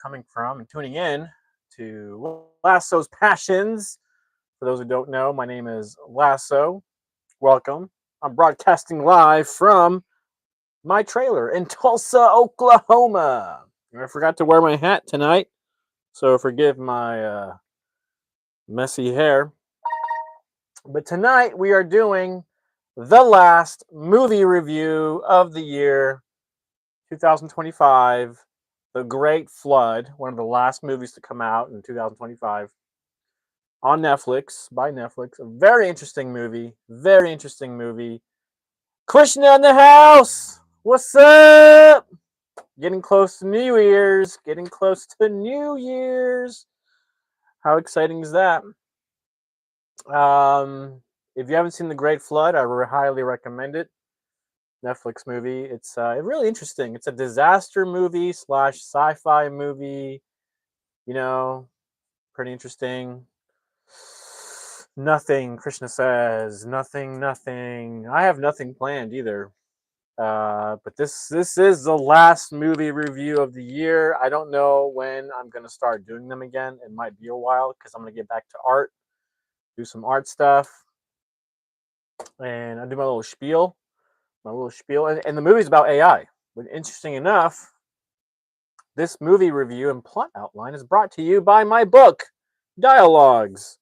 coming from and tuning in to Lasso's Passions. For those who don't know, my name is Lasso. Welcome. I'm broadcasting live from my trailer in Tulsa, Oklahoma. I forgot to wear my hat tonight, so forgive my messy hair. But tonight we are doing the last movie review of the year 2025, The Great Flood, one of the last movies to come out in 2025 on Netflix, by Netflix. A very interesting movie. Very interesting movie. Krishna in the house. What's up? Getting close to New Year's. Getting close to New Year's. How exciting is that? If you haven't seen The Great Flood, I highly recommend it. Netflix movie. It's really interesting. It's a disaster movie slash sci-fi movie. You know, pretty interesting. Nothing, Krishna says. Nothing, nothing. I have nothing planned either. But this is the last movie review of the year. I don't know when I'm gonna start doing them again. It might be a while because I'm gonna get back to art, do some art stuff, and I do my little spiel. And the movie's about AI. But interesting enough, this movie review and plot outline is brought to you by my book, Dialogues: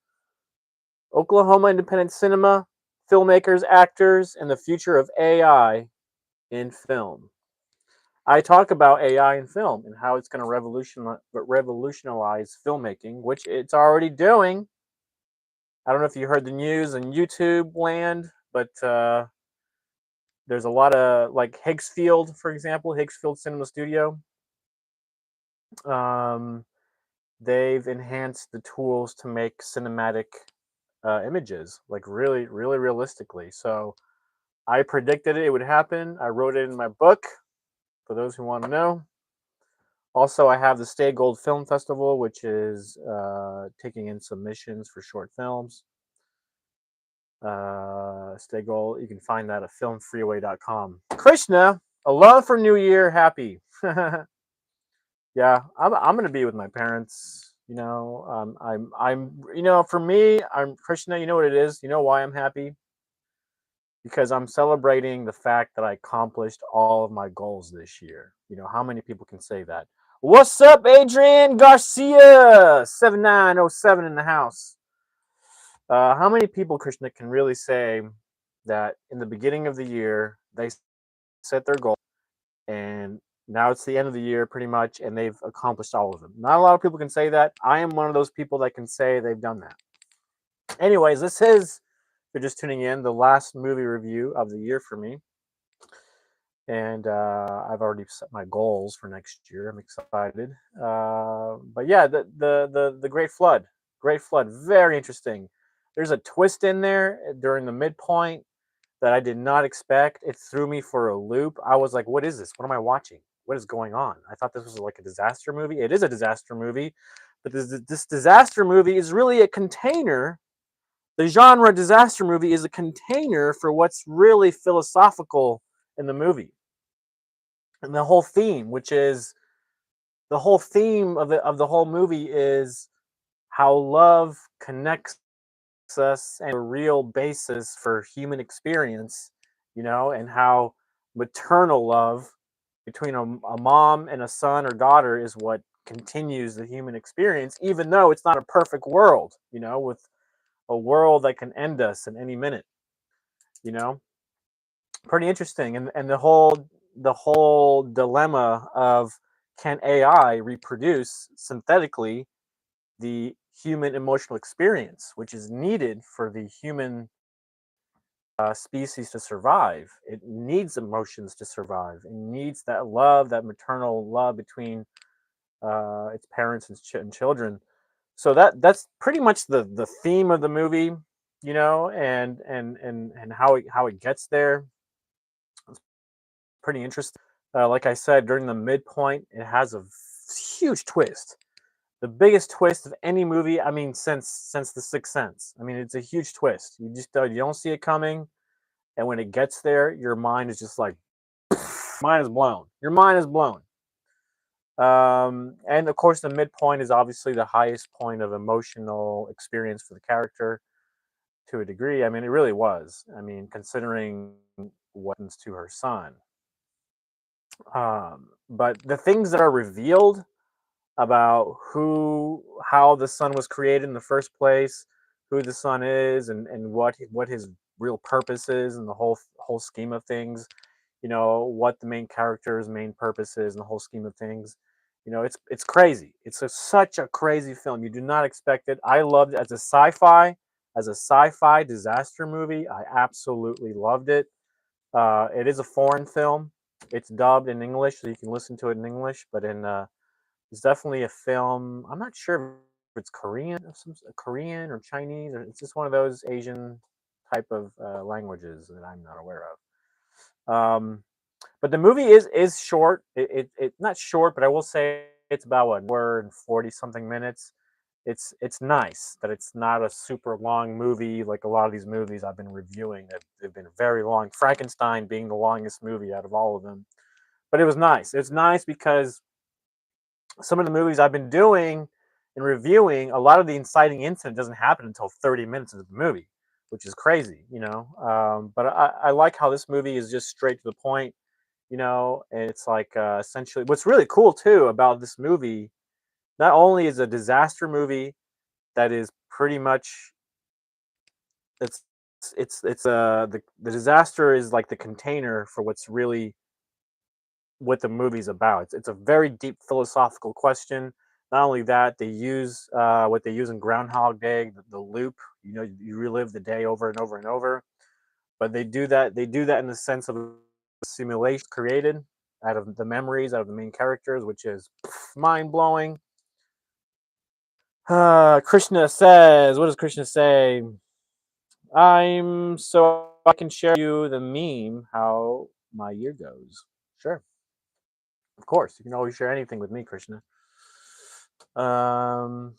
Oklahoma Independent Cinema, Filmmakers, Actors, and the Future of AI in Film. I talk about AI in film and how it's going to revolutionize filmmaking, which it's already doing. I don't know if you heard the news in YouTube land, but there's a lot of, like, Higgsfield, for example, Higgsfield Cinema Studio. Um, they've enhanced the tools to make cinematic images, like really, really realistically. So I predicted it would happen. I wrote it in my book for those who want to know. Also, I have the Stay Gold Film Festival, which is taking in submissions for short films. Stay Gold, you can find that at filmfreeway.com. Krishna, a love for New Year, happy. Yeah, I'm gonna be with my parents. For me, I'm Krishna. You know what it is. You know why I'm happy? Because I'm celebrating the fact that I accomplished all of my goals this year. How many people can say that? What's up, Adrian Garcia? 7907 in the house. How many people, Krishna, can really say that in the beginning of the year they set their goal, and now it's the end of the year pretty much, and they've accomplished all of them? Not a lot of people can say that. I am one of those people that can say they've done that. Anyways, this is, if you're just tuning in, the last movie review of the year for me. And I've already set my goals for next year. I'm excited. But yeah, the Great Flood, very interesting. There's a twist in there during the midpoint that I did not expect. It threw me for a loop. I was like, what is this? What am I watching? What is going on? I thought this was like a disaster movie. It is a disaster movie, but this disaster movie is really a container. The genre disaster movie is a container for what's really philosophical in the movie. And the whole theme, which is the whole theme of the whole movie, is how love connects us and a real basis for human experience, and how maternal love between a mom and a son or daughter is what continues the human experience, even though it's not a perfect world, with a world that can end us in any minute, you know pretty interesting. And the whole dilemma of, can AI reproduce synthetically the human emotional experience, which is needed for the human species to survive. It needs emotions to survive. It needs that love, that maternal love between its parents and children. So that's pretty much the theme of the movie, and how it gets there. Pretty interesting. Like I said, during the midpoint, it has a huge twist. The biggest twist of any movie, I mean, since The Sixth Sense. I mean, it's a huge twist. You don't see it coming, and when it gets there, your mind is just like, mind is blown. Your mind is blown. And of course, the midpoint is obviously the highest point of emotional experience for the character to a degree. I mean, it really was. I mean, considering what happens to her son. But the things that are revealed about how the sun was created in the first place, who the sun is, and what his real purpose is, and the whole scheme of things. What the main character's main purpose is, and the whole scheme of things. It's crazy. It's such a crazy film. You do not expect it. I loved it as a sci-fi disaster movie. I absolutely loved it. It is a foreign film. It's dubbed in English, so you can listen to it in English. But it's definitely a film. I'm not sure if it's Korean, Korean or Chinese, or it's just one of those Asian type of languages that I'm not aware of. But the movie is short. It not short, but I will say it's about what, an hour and 40 something minutes. It's nice that it's not a super long movie like a lot of these movies I've been reviewing that they've been very long. Frankenstein being the longest movie out of all of them. But it was nice. It's nice because some of the movies I've been doing and reviewing, a lot of the inciting incident doesn't happen until 30 minutes into the movie, which is crazy. But I like how this movie is just straight to the point. And it's like essentially what's really cool too about this movie. Not only is a disaster movie that is pretty much it's the disaster is like the container for what's really what the movie's about. It's a very deep philosophical question. Not only that, they use what they use in Groundhog Day, the loop. You relive the day over and over and over. But they do that. They do that in the sense of a simulation created out of the memories out of the main characters, which is mind blowing. Krishna says, "What does Krishna say? I'm so I can share you the meme how my year goes. Sure, of course, you can always share anything with me, Krishna. Um,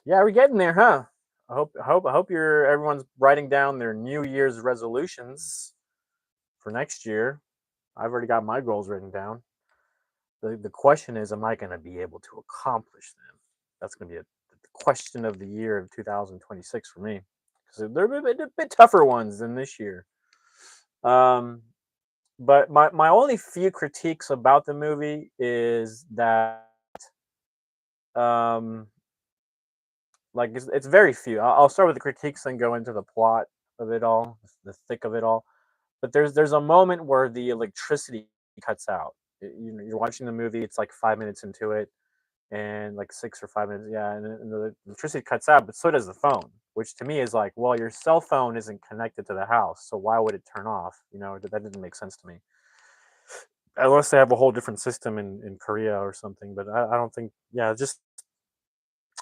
yeah, we're getting there, huh? I hope everyone's writing down their New Year's resolutions for next year. I've already got my goals written down. The question is, am I going to be able to accomplish them? That's going to be the question of the year of 2026 for me, because they're a bit tougher ones than this year. Um, but my only few critiques about the movie is that um, like it's very few. I'll start with the critiques and go into the plot of it all, the thick of it all. But there's a moment where the electricity cuts out. You're watching the movie. It's like 5 minutes into it, and like 6 or 5 minutes, yeah, and the electricity cuts out, but so does the phone. Which to me is like, well, your cell phone isn't connected to the house, so why would it turn off? That didn't make sense to me. Unless they have a whole different system in Korea or something, but I don't think. Yeah, just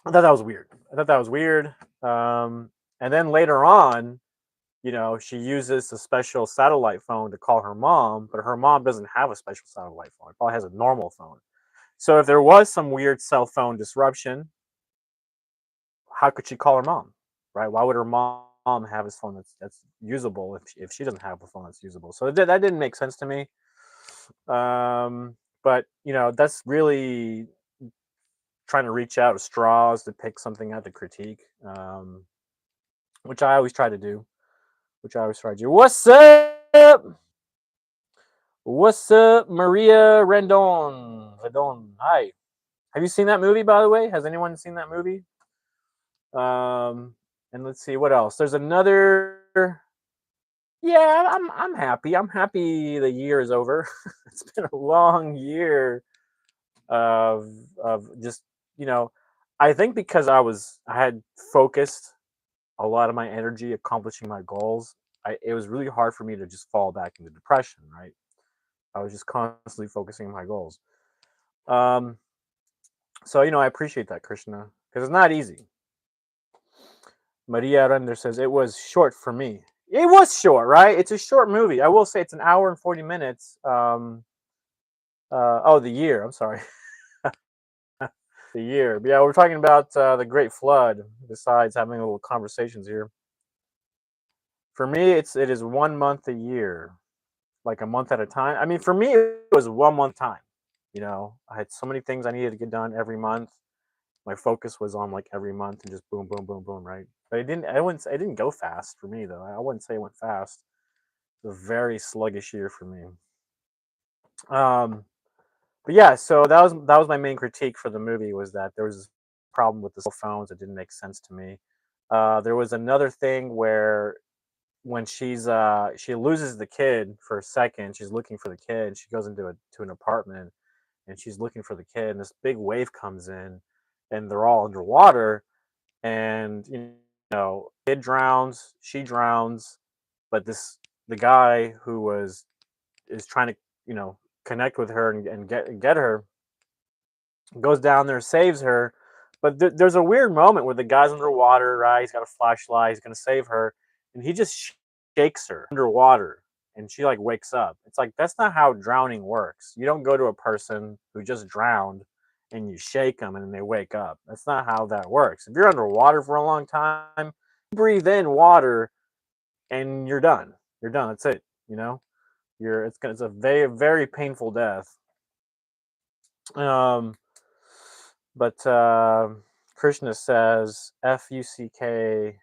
I thought that was weird. I thought that was weird. And then later on, she uses a special satellite phone to call her mom, but her mom doesn't have a special satellite phone. It probably has a normal phone. So if there was some weird cell phone disruption, how could she call her mom? Right? Why would her mom have a phone that's usable if she doesn't have a phone that's usable? So that didn't make sense to me. But that's really trying to reach out of straws to pick something out to critique, which I always try to do. Which I always try to do. What's up? What's up, Maria Rendon? Rendon. Hi. Have you seen that movie, by the way? Has anyone seen that movie? And let's see what else. There's another. Yeah, I'm happy. I'm happy the year is over. It's been a long year of just you know. I think because I had focused a lot of my energy accomplishing my goals. It was really hard for me to just fall back into depression. Right. I was just constantly focusing on my goals. Um, so I appreciate that, Krishna, because it's not easy. Maria Render says it was short for me. It was short, right? It's a short movie. I will say it's an hour and 40 minutes. Oh, the year. I'm sorry, the year. But yeah, we're talking about the Great Flood. Besides having little conversations here, for me, it is 1 month a year, like a month at a time. I mean, for me, it was 1 month time. I had so many things I needed to get done every month. My focus was on like every month and just boom, boom, boom, boom, right? But it didn't. I wouldn't. It didn't go fast for me though. I wouldn't say it went fast. It was a very sluggish year for me. Um, but yeah, so that was my main critique for the movie was that there was this problem with the cell phones. It didn't make sense to me. There was another thing where when she loses the kid for a second, she's looking for the kid. She goes into a to an apartment and she's looking for the kid, and this big wave comes in, and they're all underwater, and kid drowns, she drowns, but the guy who was is trying to connect with her and get her goes down there, saves her. But there's a weird moment where the guy's underwater, right? He's got a flashlight, he's gonna save her, and he just shakes her underwater, and she like wakes up. It's like that's not how drowning works. You don't go to a person who just drowned and you shake them and then they wake up. That's not how that works. If you're underwater for a long time, breathe in water and you're done. You're done. That's it. It's a very very painful death. Um, But Krishna says FUCK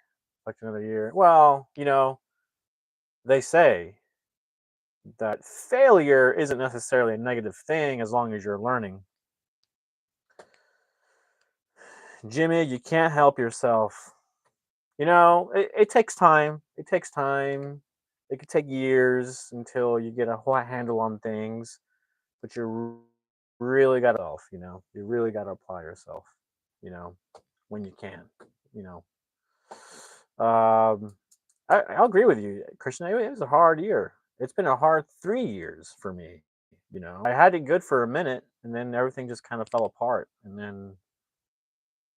like another year. Well, they say that failure isn't necessarily a negative thing as long as you're learning. Jimmy, you can't help yourself. It takes time. It takes time. It could take years until you get a whole handle on things, but you really got to, you really got to apply yourself, you know, when you can, you know. Um, I'll agree with you, Christian. It was a hard year. It's been a hard 3 years for me. I had it good for a minute, and then everything just kind of fell apart. And then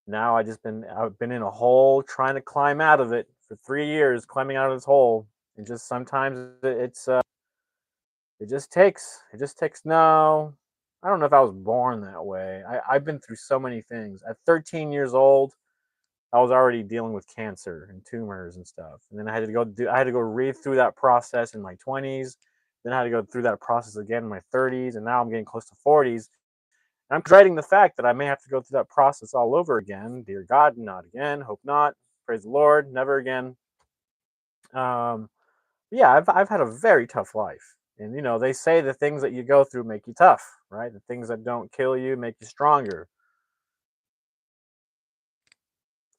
now I've been in a hole trying to climb out of it for 3 years, climbing out of this hole. And just sometimes it just takes. No, I don't know if I was born that way. I've been through so many things. At 13 years old, I was already dealing with cancer and tumors and stuff. And then I had to go read through that process in my 20s. Then I had to go through that process again in my 30s, and now I'm getting close to 40s. And I'm dreading the fact that I may have to go through that process all over again. Dear God, not again. Hope not. Praise the Lord, never again. Um, yeah, I've had a very tough life, and they say the things that you go through make you tough, right? The things that don't kill you make you stronger.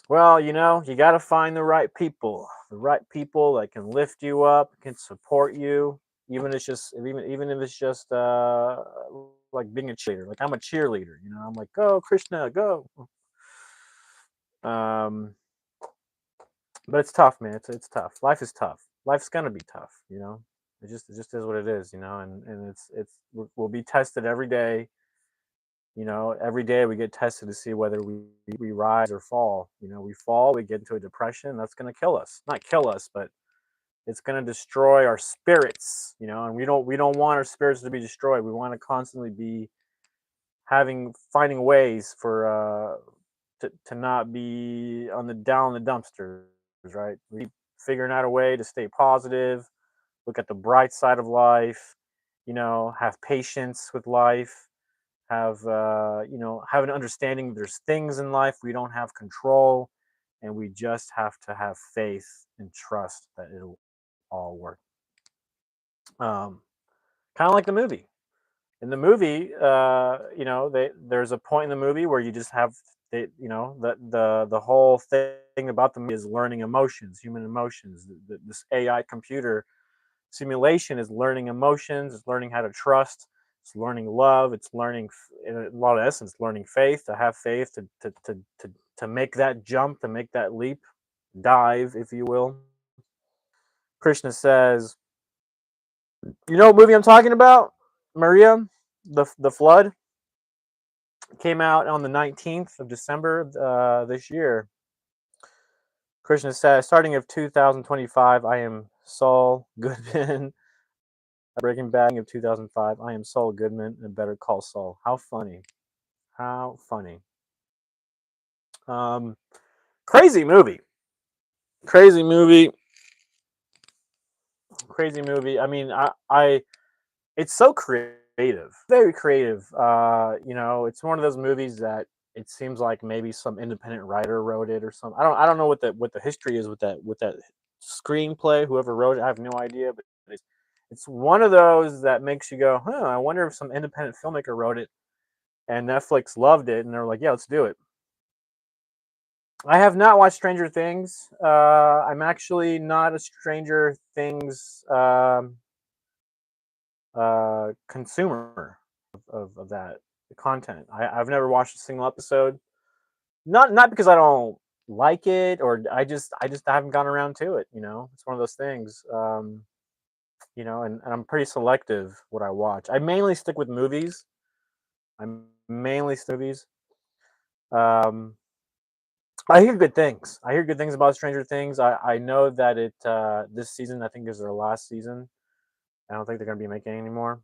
Well, you got to find the right people that can lift you up, can support you, even if it's just like being a cheerleader. Like I'm a cheerleader, I'm like, go Krishna, go. Um, but it's tough, man. It's tough. Life is tough. Life's gonna be tough, It just is what it is, and we'll be tested every day. Every day we get tested to see whether we rise or fall. We fall, we get into a depression, that's going to kill us. Not kill us, but it's going to destroy our spirits, and we don't want our spirits to be destroyed. We want to constantly be finding ways for to not be on the down in the dumpsters, right? We keep figuring out a way to stay positive, look at the bright side of life, have patience with life, have an understanding there's things in life we don't have control, and we just have to have faith and trust that it'll all work. Kind of like the movie. In the movie, there's a point in the movie where you just have the whole thing about the movie is learning emotions, human emotions. This AI computer simulation is learning emotions, it's learning how to trust, it's learning love, it's learning, in a lot of essence, learning faith, to have faith, to make that jump, to make that leap, dive, if you will. Krishna says, you know what movie I'm talking about? Maria, the flood came out on the 19th of December this year. Krishna says, starting of 2025, I am Saul Goodman. Breaking Bad of 2005. I am Saul Goodman and Better Call Saul. How funny. How funny. Um, crazy movie. Crazy movie. Crazy movie. I mean, I it's so creative. creative, very creative. It's one of those movies that it seems like maybe some independent writer wrote it or something. I don't know what the history is with that screenplay. Whoever wrote it, I have no idea. But it's one of those that makes you go, huh? I wonder if some independent filmmaker wrote it and Netflix loved it and they're like, yeah, let's do it. I have not watched Stranger Things. I'm actually not a Stranger Things consumer of that content. I've never watched a single episode. Not because I don't like it, or I just haven't gone around to it. It's one of those things. And I'm pretty selective what I watch. I mainly stick with movies. I'm mainly movies. Um, I hear good things. I hear good things about Stranger Things. I know that this season I think is their last season. I don't think they're gonna be making any more.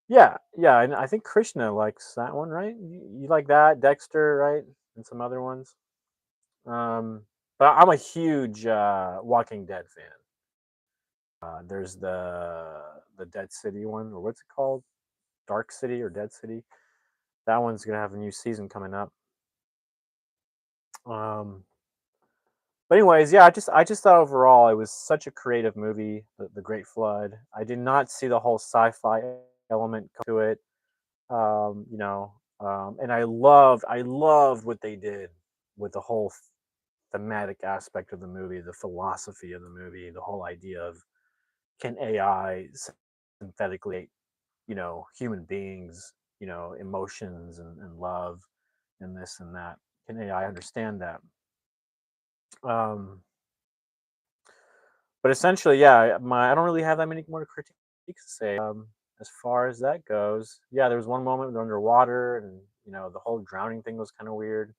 Yeah, yeah, and I think Krishna likes that one, right? You like that, Dexter, right? And some other ones. Um, but I'm a huge Walking Dead fan. There's the Dead City one, or what's it called? Dark City or Dead City. That one's gonna have a new season coming up. Um, but anyways, yeah, I just thought overall it was such a creative movie, the Great Flood. I did not see the whole sci-fi element to it. And I loved what they did with the whole thematic aspect of the movie, the philosophy of the movie, the whole idea of can AI synthetically, human beings, emotions and love and this and that. Can AI understand that? Um, but essentially, yeah, I don't really have that many more critiques to say. As far as that goes, yeah, there was one moment they're underwater, and the whole drowning thing was kind of weird.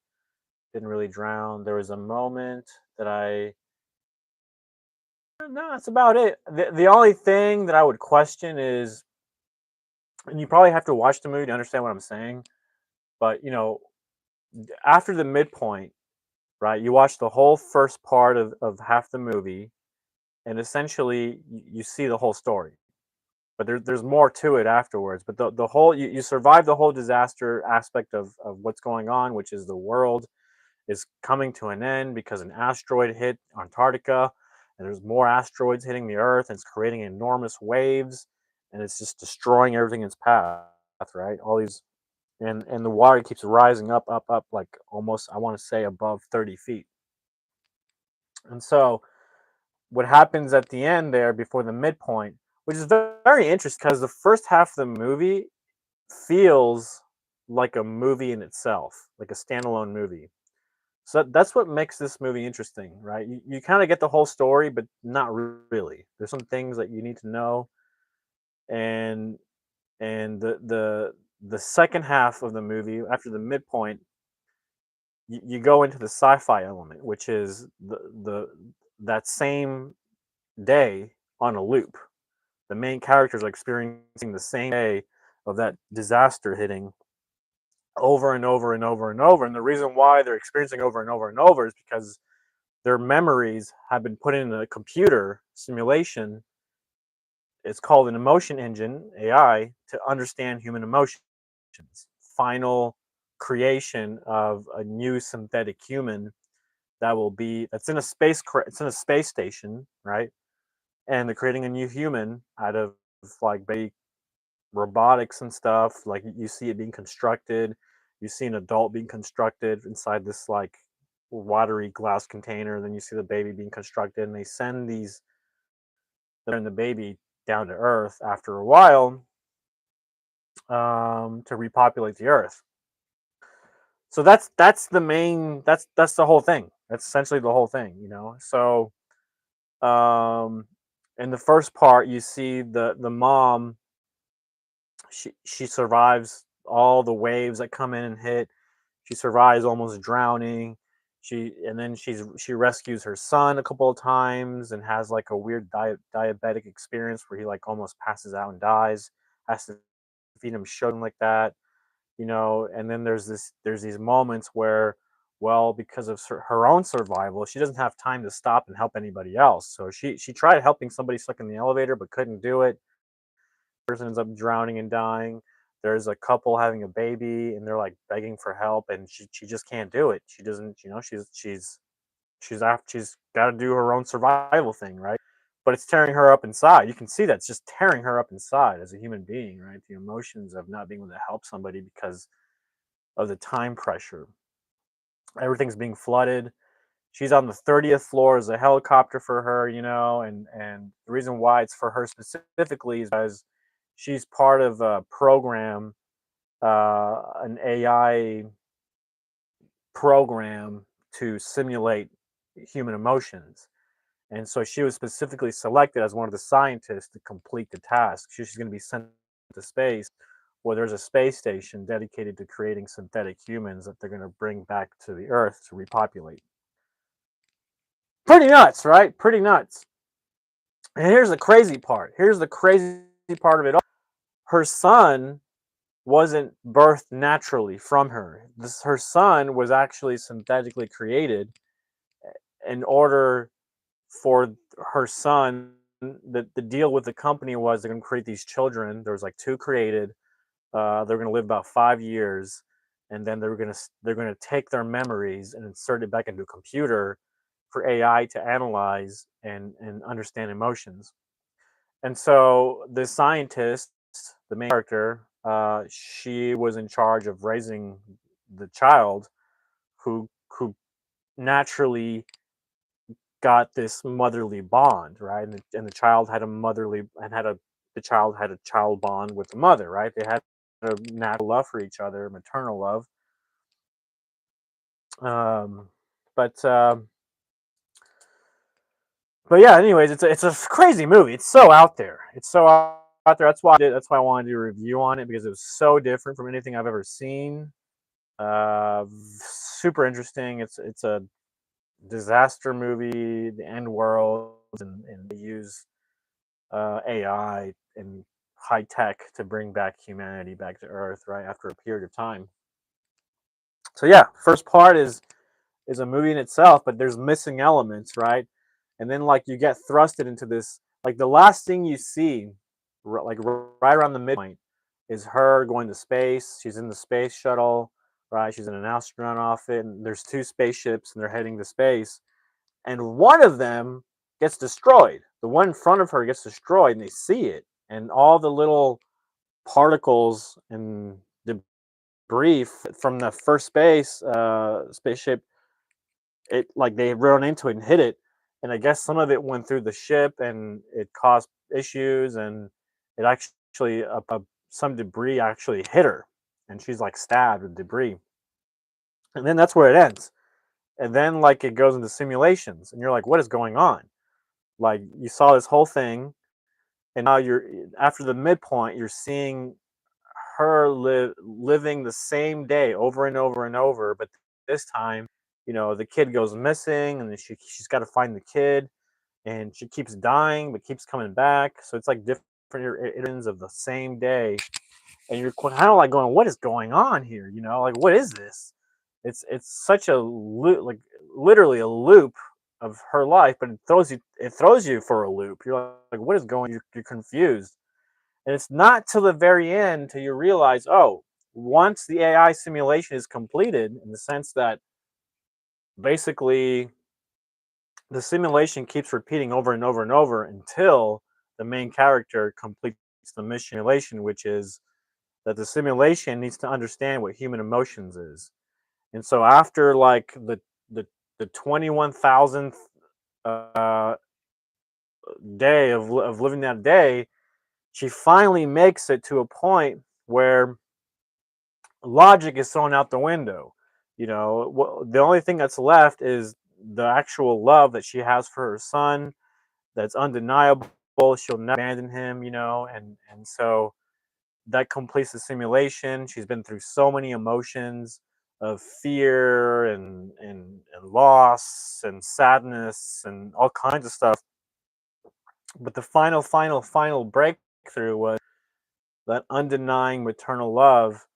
Didn't really drown. There was a moment that no, that's about it. The only thing that I would question is, and you probably have to watch the movie to understand what I'm saying, but after the midpoint, right? You watch the whole first part of half the movie, and essentially you see the whole story. But there's more to it afterwards. But the whole you survive the whole disaster aspect of what's going on, which is the world is coming to an end because an asteroid hit Antarctica, and there's more asteroids hitting the Earth, and it's creating enormous waves, and it's just destroying everything in its path. Right, all these, and the water keeps rising up, up, up, like almost I want to say above 30 feet. And so what happens at the end there before the midpoint, which is very interesting because the first half of the movie feels like a movie in itself, like a standalone movie. So that's what makes this movie interesting, right? You kind of get the whole story, but not really. There's some things that you need to know, and the second half of the movie, after the midpoint, you go into the sci-fi element, which is the that same day on a loop. The main characters are experiencing the same day of that disaster hitting over and over and over and over. And the reason why they're experiencing over and over and over is because their memories have been put in a computer simulation. It's called an emotion engine, AI, to understand human emotions. Final creation of a new synthetic human that's in a it's in a space station, right? And they're creating a new human out of like baby robotics and stuff. Like you see it being constructed. You see an adult being constructed inside this like watery glass container. Then you see the baby being constructed, and they send these and the baby down to Earth after a while, to repopulate the Earth. So that's the main that's the whole thing. That's essentially the whole thing. So um, in the first part, you see the mom. She survives all the waves that come in and hit. She survives almost drowning. She rescues her son a couple of times and has like a weird diabetic experience where he like almost passes out and dies. Has to feed him sugar like that. And then there's these moments where, well, because of her own survival, she doesn't have time to stop and help anybody else. So she tried helping somebody stuck in the elevator but couldn't do it. person ends up drowning and dying. There's a couple having a baby, and they're like begging for help, and she just can't do it. She doesn't, she's got to do her own survival thing, right? But it's tearing her up inside. You can see that's just tearing her up inside as a human being, right? The emotions of not being able to help somebody because of the time pressure. Everything's being flooded. She's on the 30th floor. There's a helicopter for her, and the reason why it's for her specifically is because she's part of a program, an AI program to simulate human emotions. And so she was specifically selected as one of the scientists to complete the task. She's going to be sent to space where there's a space station dedicated to creating synthetic humans that they're going to bring back to the Earth to repopulate. Pretty nuts, right? Pretty nuts. And here's the crazy part. Here's the crazy part of it all. Her son wasn't birthed naturally from her. Her son was actually synthetically created in order for her son. The deal with the company was they're going to create these children. There was like two created. They're going to live about 5 years, and then they're going to take their memories and insert it back into a computer for AI to analyze and understand emotions. And so the scientist, the main character, she was in charge of raising the child, who naturally got this motherly bond, right? And the child had a motherly and had a the child had a child bond with the mother, right? They had a natural love for each other, maternal love. Um, but but yeah, anyways, it's a crazy movie. It's so out there. It's so out there. That's why I wanted to do a review on it because it was so different from anything I've ever seen. Super interesting. It's a disaster movie, the end world, and they use AI and high tech to bring back humanity back to Earth, right after a period of time. So yeah, first part is a movie in itself, but there's missing elements, right? And then like you get thrusted into this, like the last thing you see, like right around the midpoint, is her going to space. She's in the space shuttle, right? She's an astronaut off it, and there's two spaceships, and they're heading to space. And one of them gets destroyed. The one in front of her gets destroyed, and they see it, and all the little particles and debris from the first spaceship, it like they run into it and hit it, and I guess some of it went through the ship and it caused issues, and it actually some debris actually hit her, and she's like stabbed with debris, and then that's where it ends. And then like it goes into simulations, and you're like, what is going on? Like you saw this whole thing, and now you're after the midpoint, you're seeing her living the same day over and over and over, but this time, the kid goes missing, and then she's got to find the kid, and she keeps dying but keeps coming back. So it's like different iterations of the same day, and you're kind of like going, "What is going on here?" Like what is this? It's such a loop, like literally a loop of her life, but it throws you for a loop. You're like, "What is going?" You're confused, and it's not till the very end till you realize, oh, once the AI simulation is completed, in the sense that basically the simulation keeps repeating over and over and over until the main character completes the mission simulation, which is that the simulation needs to understand what human emotions is. And so after like the 21,000th uh, day of living that day, she finally makes it to a point where logic is thrown out the window. The only thing that's left is the actual love that she has for her son. That's undeniable. She'll never abandon him, and so that completes the simulation. She's been through so many emotions of fear and loss and sadness and all kinds of stuff. But the final breakthrough was that undenying maternal love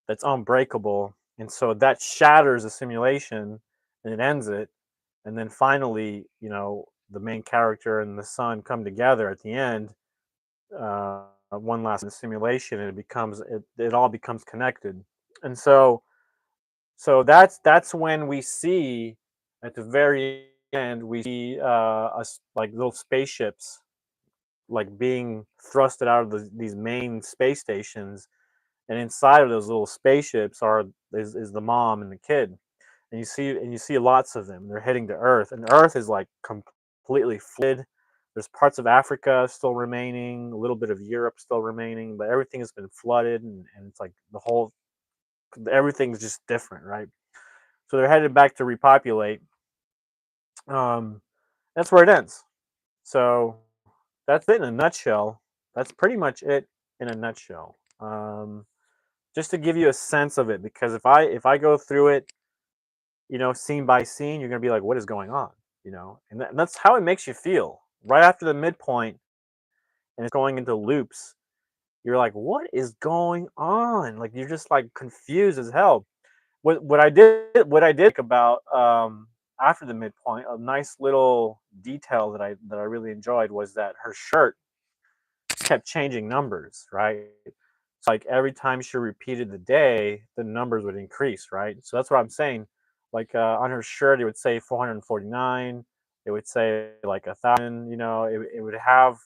that's unbreakable. And so that shatters the simulation and it ends it. And then finally, the main character and the son come together at the end. one last in the simulation, and it all becomes connected. And so that's when we see at the very end we see us like little spaceships like being thrusted out of these main space stations, and inside of those little spaceships is the mom and the kid, and you see lots of them. They're heading to Earth, and Earth is like completely flooded. There's parts of Africa still remaining, a little bit of Europe still remaining, but everything has been flooded, and it's like the whole everything's just different, right? So they're headed back to repopulate. Um, that's where it ends. So that's it in a nutshell. That's pretty much it in a nutshell. Just to give you a sense of it, because if I go through it, scene by scene, you're gonna be like, what is going on? And that's how it makes you feel. Right after the midpoint, and it's going into loops, you're like, what is going on? Like you're just like confused as hell. What I did about after the midpoint, a nice little detail that I really enjoyed was that her shirt kept changing numbers, right? So like every time she repeated the day, the numbers would increase, right? So that's what I'm saying. Like on her shirt, it would say 449. It would say like 1,000. It would have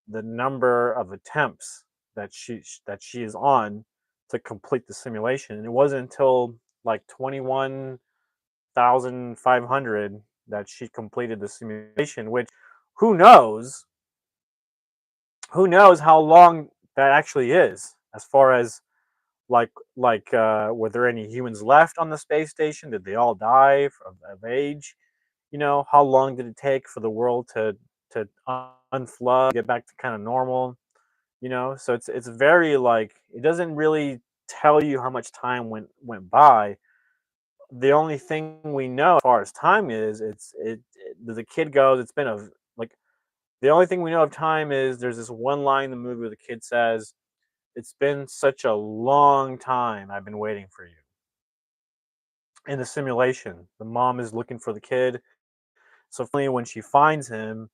the number of attempts that she is on to complete the simulation. And it wasn't until like 21,500 that she completed the simulation. Which, who knows who knows how long that actually is, as far as were there any humans left on the space station? Did they all die of age? How long did it take for the world to unflood, get back to kind of normal? So it's very like it doesn't really tell you how much time went by. The only thing we know as far as time is the kid goes, it's been a like the only thing we know of time is there's this one line in the movie where the kid says, "It's been such a long time I've been waiting for you." In the simulation, the mom is looking for the kid. So finally, when she finds him,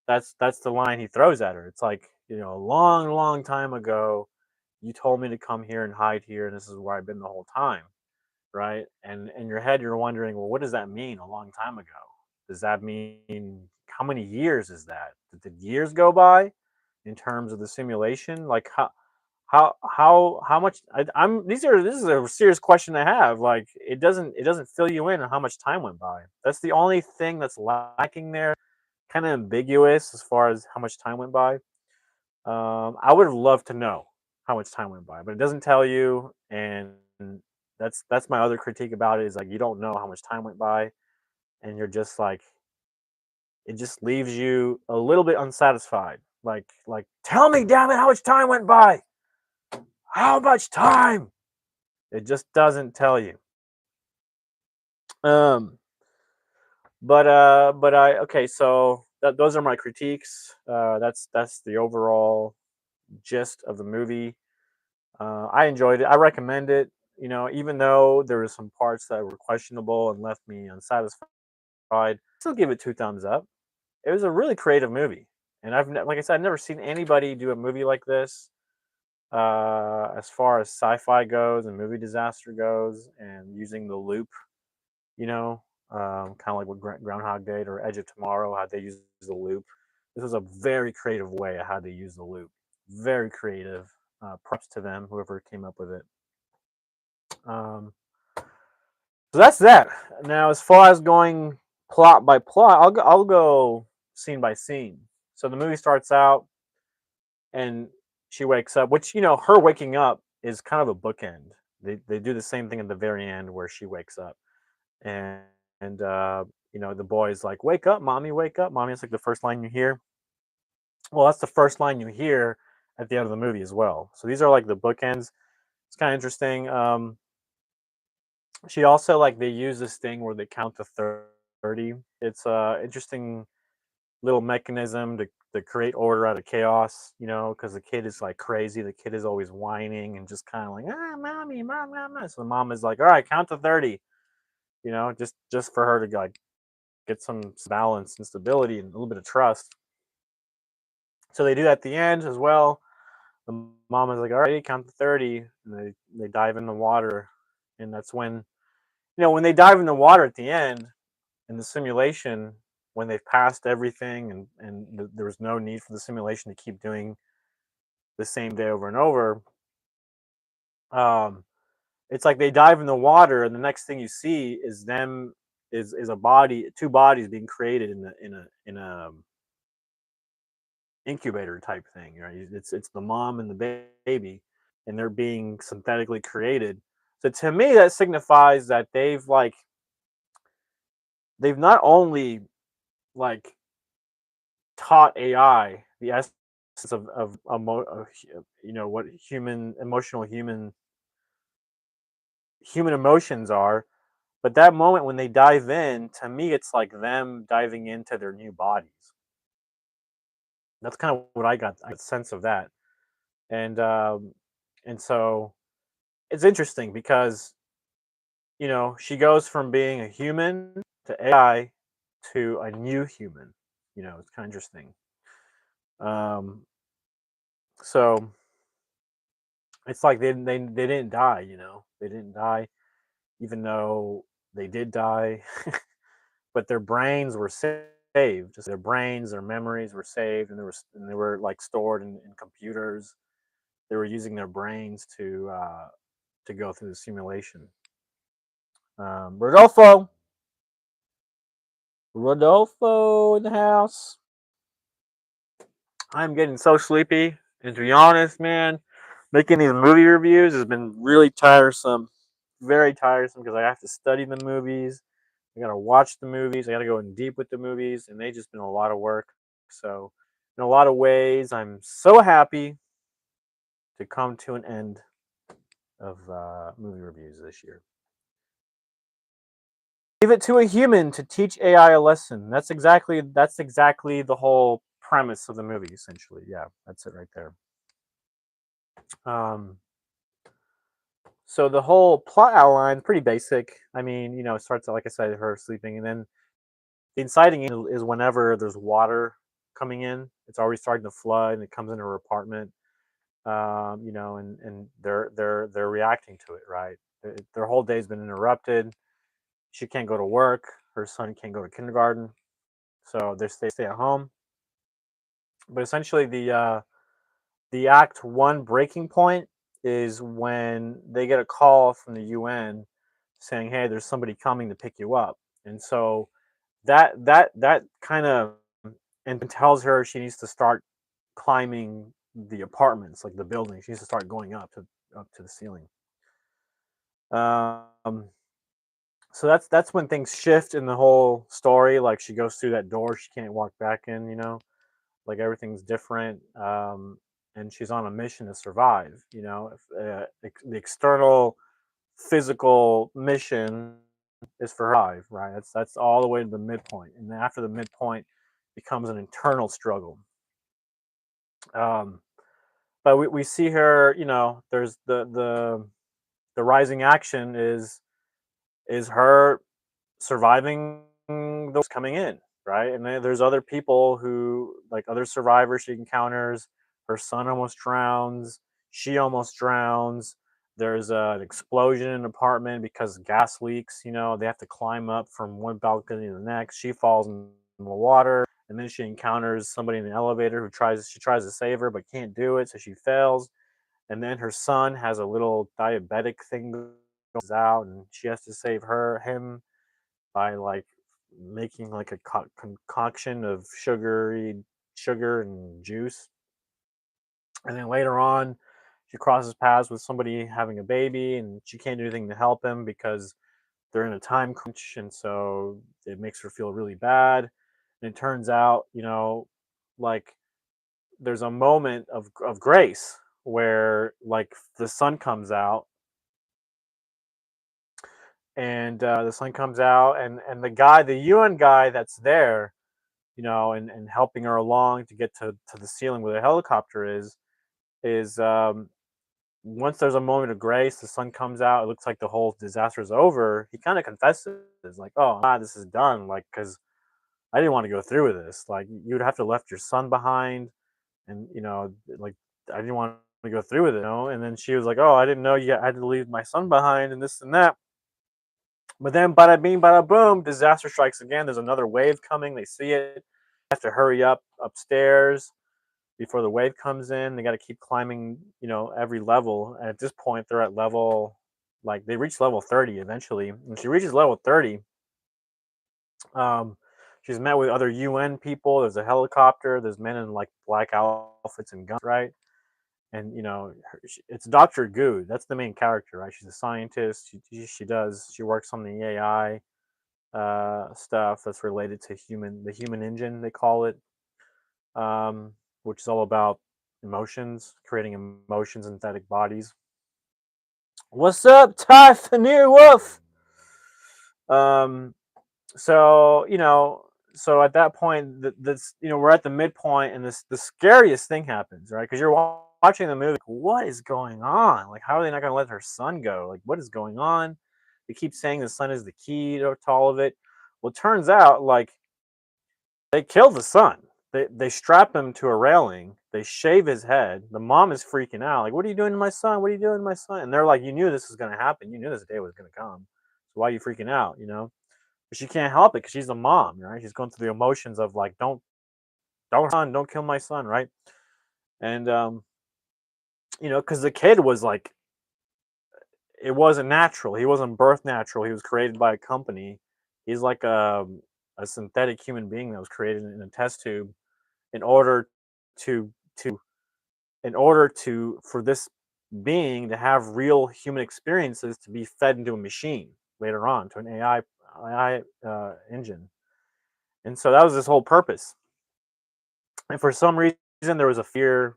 that's the line he throws at her. It's like, a long, long time ago, you told me to come here and hide here, and this is where I've been the whole time, right? And in your head, you're wondering, well, what does that mean? A long time ago? Does that mean how many years is that? Did years go by in terms of the simulation? Like how much I'm this is a serious question to have. Like it doesn't fill you in on how much time went by. That's the only thing that's lacking there. Kind of ambiguous as far as how much time went by. I would have loved to know how much time went by, but it doesn't tell you, and that's my other critique about it is like you don't know how much time went by, and you're just like it just leaves you a little bit unsatisfied. Like tell me, damn it, how much time went by? How much time? It just doesn't tell you. Um, but I okay. So those are my critiques. That's the overall gist of the movie. I enjoyed it. I recommend it. Even though there were some parts that were questionable and left me unsatisfied, still give it two thumbs up. It was a really creative movie, and like I said, I've never seen anybody do a movie like this. As far as sci-fi goes and movie disaster goes, and using the loop, kind of like what Groundhog Day or Edge of Tomorrow, how they use the loop. This was a very creative way of how they use the loop. Very creative. Props to them, whoever came up with it. Um, so that's that. Now, as far as going plot by plot, I'll go scene by scene. So the movie starts out, and she wakes up, which her waking up is kind of a bookend. They do the same thing at the very end where she wakes up, and the boy's like, wake up, mommy. It's like the first line you hear. Well, that's the first line you hear at the end of the movie as well. So these are like the bookends. It's kind of interesting. She also like they use this thing where they count to 30. It's a interesting little mechanism to create order out of chaos, because the kid is like crazy. The kid is always whining and just kind of like, mommy, mom, mom, mom. So the mom is like, all right, count to 30, just for her to like get some balance and stability and a little bit of trust. So they do that at the end as well. The mom is like, "All right, count to 30," and they dive in the water, and that's when when they dive in the water at the end in the simulation, when they've passed everything and there was no need for the simulation to keep doing the same day over and over. Um, it's like they dive in the water, and the next thing you see is them is a body, two bodies being created in a incubator type thing, right? It's the mom and the baby, and they're being synthetically created. So to me, that signifies that they've not only like taught AI the essence of what human emotional human emotions are, but that moment when they dive in, to me, it's like them diving into their new bodies. That's kind of what I got. I got a sense of that, and and so it's interesting because she goes from being a human to AI to a new human. It's kind of interesting. Um, so it's like they didn't die. They didn't die, even though they did die, but their brains were saved. Just their brains, their memories were saved, and they were like stored in computers. They were using their brains to go through the simulation. Rodolfo in the house. I'm getting so sleepy, and to be honest, man, making these movie reviews has been really tiresome, very tiresome because I have to study the movies. I gotta watch the movies. I gotta go in deep with the movies, and they just been a lot of work. So, in a lot of ways, I'm so happy to come to an end of movie reviews this year. Leave it to a human to teach AI a lesson. That's exactly the whole premise of the movie, essentially. Yeah, that's it right there. Um, so the whole plot outline pretty basic. I mean, it starts out like I said, her sleeping, and then the inciting is whenever there's water coming in. It's already starting to flood, and it comes into her apartment. And they're reacting to it, right? Their whole day's been interrupted. She can't go to work. Her son can't go to kindergarten, so they stay at home. But essentially, the Act One breaking point is when they get a call from the UN saying, "Hey, there's somebody coming to pick you up," and so that kind of and tells her she needs to start climbing the apartments, like the building. She needs to start going up to the ceiling. Um, so that's when things shift in the whole story. Like she goes through that door, she can't walk back in. Like everything's different, and she's on a mission to survive. The external physical mission is for her life, right? That's all the way to the midpoint, and then after the midpoint becomes an internal struggle. Um, but we see her. There's the rising action is her surviving those coming in, right? And then there's other people who, like other survivors she encounters. Her son almost drowns. She almost drowns. There's an explosion in an apartment because gas leaks. They have to climb up from one balcony to the next. She falls in the water, and then she encounters somebody in the elevator who tries to save her but can't do it, so she fails. And then her son has a little diabetic thing goes out, and she has to save him by like making like a concoction of sugar and juice. And then later on, she crosses paths with somebody having a baby, and she can't do anything to help him because they're in a time crunch, and so it makes her feel really bad. And it turns out, like there's a moment of grace where like the sun comes out, and the sun comes out, and the UN guy that's there, and helping her along to get to the ceiling where the helicopter is once there's a moment of grace, the sun comes out, it looks like the whole disaster is over. He kind of confesses, like, "Oh, this is done," like, because I didn't want to go through with this. Like, you'd have to left your son behind, and like I didn't want to go through with it, and then she was like, "Oh, I didn't know you had to leave my son behind and this and that." But then, bada bing, bada boom, disaster strikes again. There's another wave coming. They see it. They have to hurry up upstairs before the wave comes in. They got to keep climbing, every level. And at this point, they're at level, like they reach level 30 eventually. When she reaches level 30, um, she's met with other UN people. There's a helicopter. There's men in like black outfits and guns, right? And it's Dr. Good. That's the main character, right? She's a scientist. She works on the AI stuff that's related to the human engine, they call it, um, which is all about emotions, creating emotions in synthetic bodies. What's up, Ty Fanir Wolf? Um, so so at that point, this we're at the midpoint, and the scariest thing happens, right? Because you're watching the movie, like, what is going on? Like, how are they not going to let her son go? Like, what is going on? They keep saying the son is the key to all of it. Well, it turns out, like, they kill the son. They strap him to a railing. They shave his head. The mom is freaking out, like, "What are you doing to my son? What are you doing to my son?" And they're like, "You knew this was going to happen. You knew this day was going to come. So why are you freaking out?" But she can't help it because she's a mom, right? She's going through the emotions of like, don't kill my son, right? And because the kid was like, it wasn't natural. He wasn't birth natural. He was created by a company. He's like a synthetic human being that was created in a test tube in order to for this being to have real human experiences to be fed into a machine later on to an AI engine. And so that was his whole purpose. And for some reason, there was a fear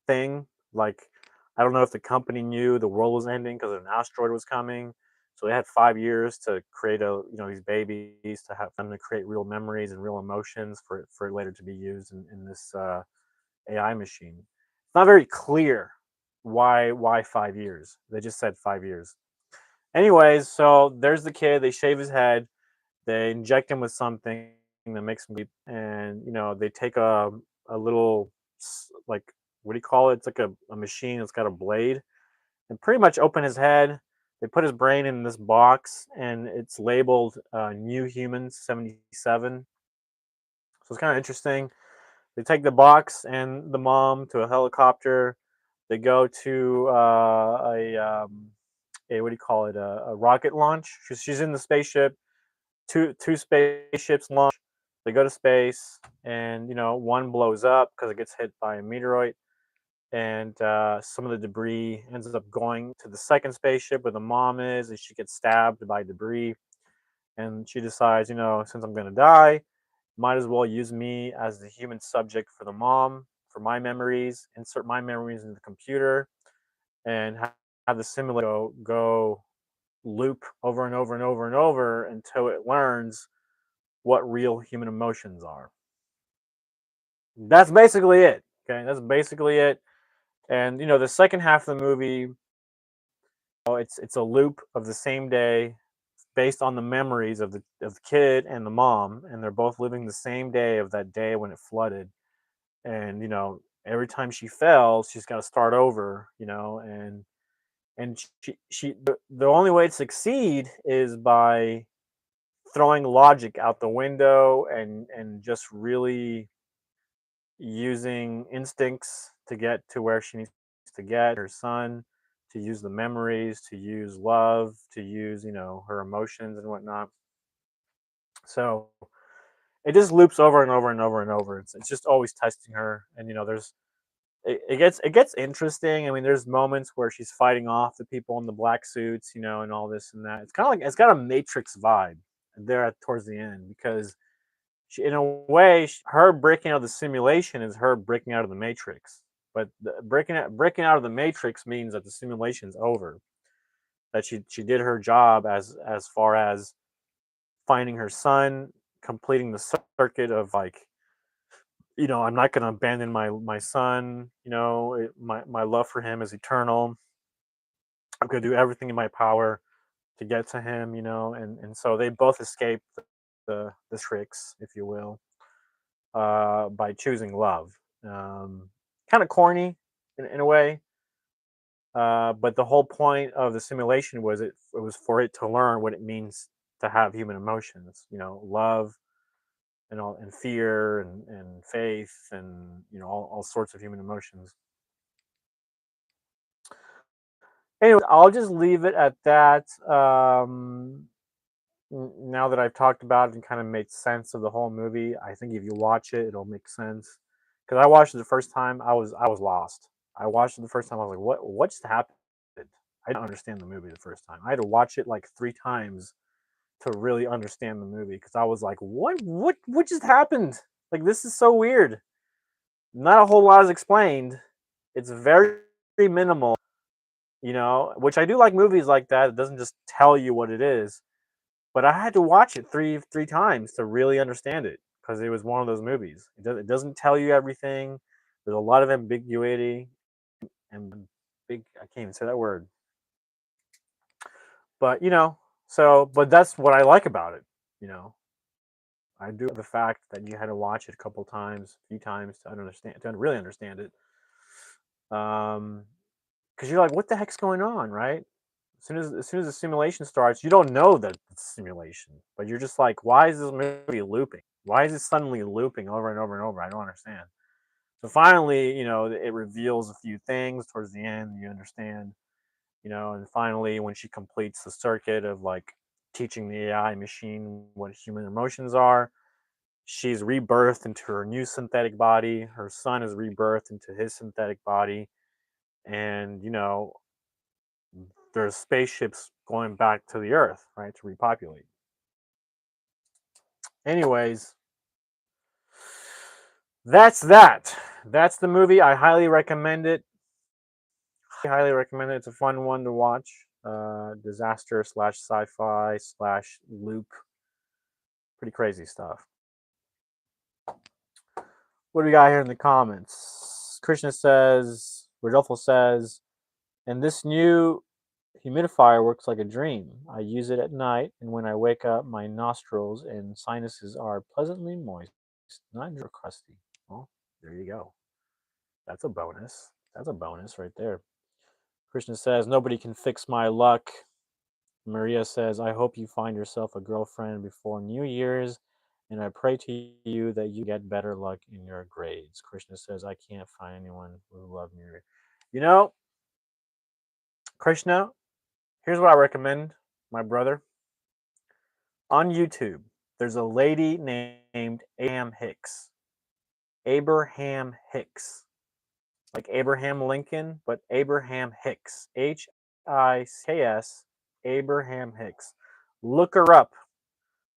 thing. Like, I don't know if the company knew the world was ending because an asteroid was coming. So they had 5 years to create these babies, to have them to create real memories and real emotions for it later to be used in this AI machine. It's not very clear why 5 years. They just said 5 years. Anyways, so there's the kid. They shave his head. They inject him with something that makes him bleed, and they take a little like, what do you call it? It's like a machine that's got a blade, and pretty much open his head. They put his brain in this box, and it's labeled New Humans 77. So it's kind of interesting. They take the box and the mom to a helicopter. They go to a what do you call it? A rocket launch. She's in the spaceship. Two spaceships launch. They go to space, and one blows up because it gets hit by a meteoroid, and some of the debris ends up going to the second spaceship where the mom is, and she gets stabbed by debris. And she decides, since I'm gonna die, might as well use me as the human subject for the mom, for my memories, insert my memories into the computer, and have the simulator go loop over and over and over and over until it learns what real human emotions are. That's basically it. Okay, that's basically it. And the second half of the movie, it's a loop of the same day based on the memories of the kid and the mom, and they're both living the same day of that day when it flooded. And every time she fails, she's got to start over. And the only way to succeed is by throwing logic out the window and just really using instincts to get to where she needs to get her son, to use the memories, to use love, to use her emotions and whatnot. So it just loops over and over and over and over. It's just always testing her. And there's it gets interesting. I mean, there's moments where she's fighting off the people in the black suits, and all this and that. It's kind of like, it's got a Matrix vibe there towards the end, because in a way, her breaking out of the simulation is her breaking out of the Matrix. But breaking out of the Matrix means that the simulation's over. That she did her job as far as finding her son, completing the circuit of like, I'm not going to abandon my son. My love for him is eternal. I'm going to do everything in my power to get to him. And so they both escape the tricks, if you will, by choosing love. Kind of corny, in a way. But the whole point of the simulation was it was for it to learn what it means to have human emotions. You know, love and all, and fear and faith, and all sorts of human emotions. Anyway, I'll just leave it at that. Now that I've talked about it and kind of made sense of the whole movie, I think if you watch it, it'll make sense. Because I watched it the first time, I was lost. I watched it the first time, I was like, what just happened? I didn't understand the movie the first time. I had to watch it like 3 times to really understand the movie because I was like, what just happened? Like, this is so weird. Not a whole lot is explained. It's very minimal, which I do like movies like that. It doesn't just tell you what it is. But I had to watch it three times to really understand it because it was one of those movies. It doesn't tell you everything. There's a lot of ambiguity and big. I can't even say that word. But but that's what I like about it. You know, I do the fact that you had to watch it a couple times, a few times to really understand it. Because you're like, what the heck's going on, right? As soon as the simulation starts, you don't know that it's a simulation, but you're just like, why is this movie looping? Why is it suddenly looping over and over and over? I don't understand. So finally, it reveals a few things towards the end. You understand, and finally, when she completes the circuit of like teaching the AI machine what human emotions are, she's rebirthed into her new synthetic body. Her son is rebirthed into his synthetic body, and there's spaceships going back to the Earth, right, to repopulate. Anyways, that's that. That's the movie. I highly recommend it. Highly recommend it. It's a fun one to watch. Disaster slash sci-fi slash loop. Pretty crazy stuff. What do we got here in the comments? Krishna says, Rodolfo says, and this new humidifier works like a dream. I use it at night, and when I wake up, my nostrils and sinuses are pleasantly moist, not crusty. Well, there you go. That's a bonus. That's a bonus right there. Krishna says, nobody can fix my luck. Maria says, I hope you find yourself a girlfriend before New Year's, and I pray to you that you get better luck in your grades. Krishna says, I can't find anyone who will love me. You know, Krishna, here's what I recommend, my brother. On YouTube, there's a lady named Abraham Hicks. Abraham Hicks. Like Abraham Lincoln, but Abraham Hicks. Hicks. Abraham Hicks. Look her up.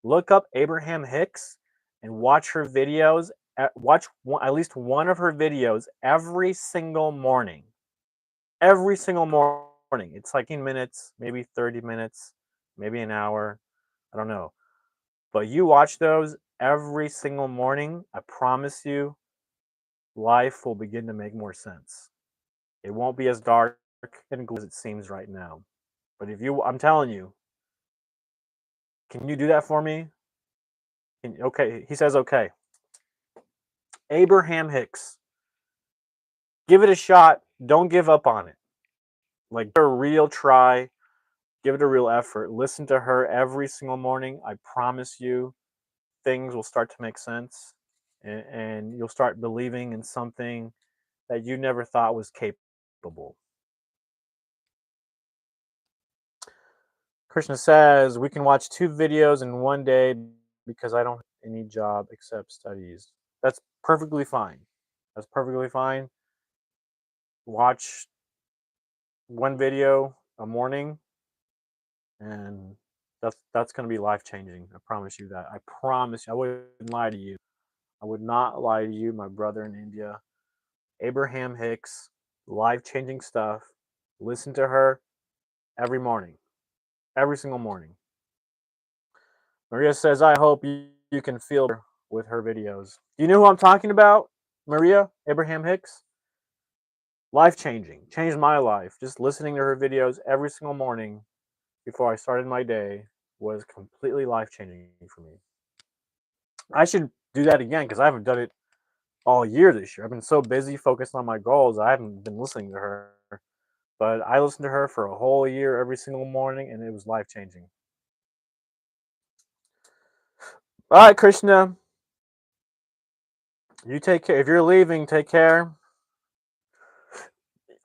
Look up Abraham Hicks and watch her videos. Watch at least one of her videos every single morning. Every single morning. It's like 15 minutes, maybe 30 minutes, maybe an hour. I don't know. But you watch those every single morning, I promise you, life will begin to make more sense. It won't be as dark and gloomy as it seems right now. But I'm telling you, can you do that for me? Okay, he says okay. Abraham Hicks. Give it a shot. Don't give up on it. Like, give it a real try. Give it a real effort. Listen to her every single morning. I promise you, things will start to make sense, and you'll start believing in something that you never thought was capable. Krishna says, we can watch 2 videos in one day because I don't have any job except studies. That's perfectly fine. That's perfectly fine. Watch one video a morning, and that's going to be life changing. I promise you that. I promise you. I wouldn't lie to you. I would not lie to you, my brother in India. Abraham Hicks, life changing stuff. Listen to her every morning, every single morning. Maria says, I hope you can feel her with her videos. Do you know who I'm talking about? Maria Abraham Hicks? Life changing. Changed my life. Just listening to her videos every single morning before I started my day was completely life changing for me. I should do that again because I haven't done it all year this year. I've been so busy focused on my goals, I haven't been listening to her. But I listened to her for a whole year every single morning, and it was life changing. All right, Krishna, you take care. If you're leaving, take care.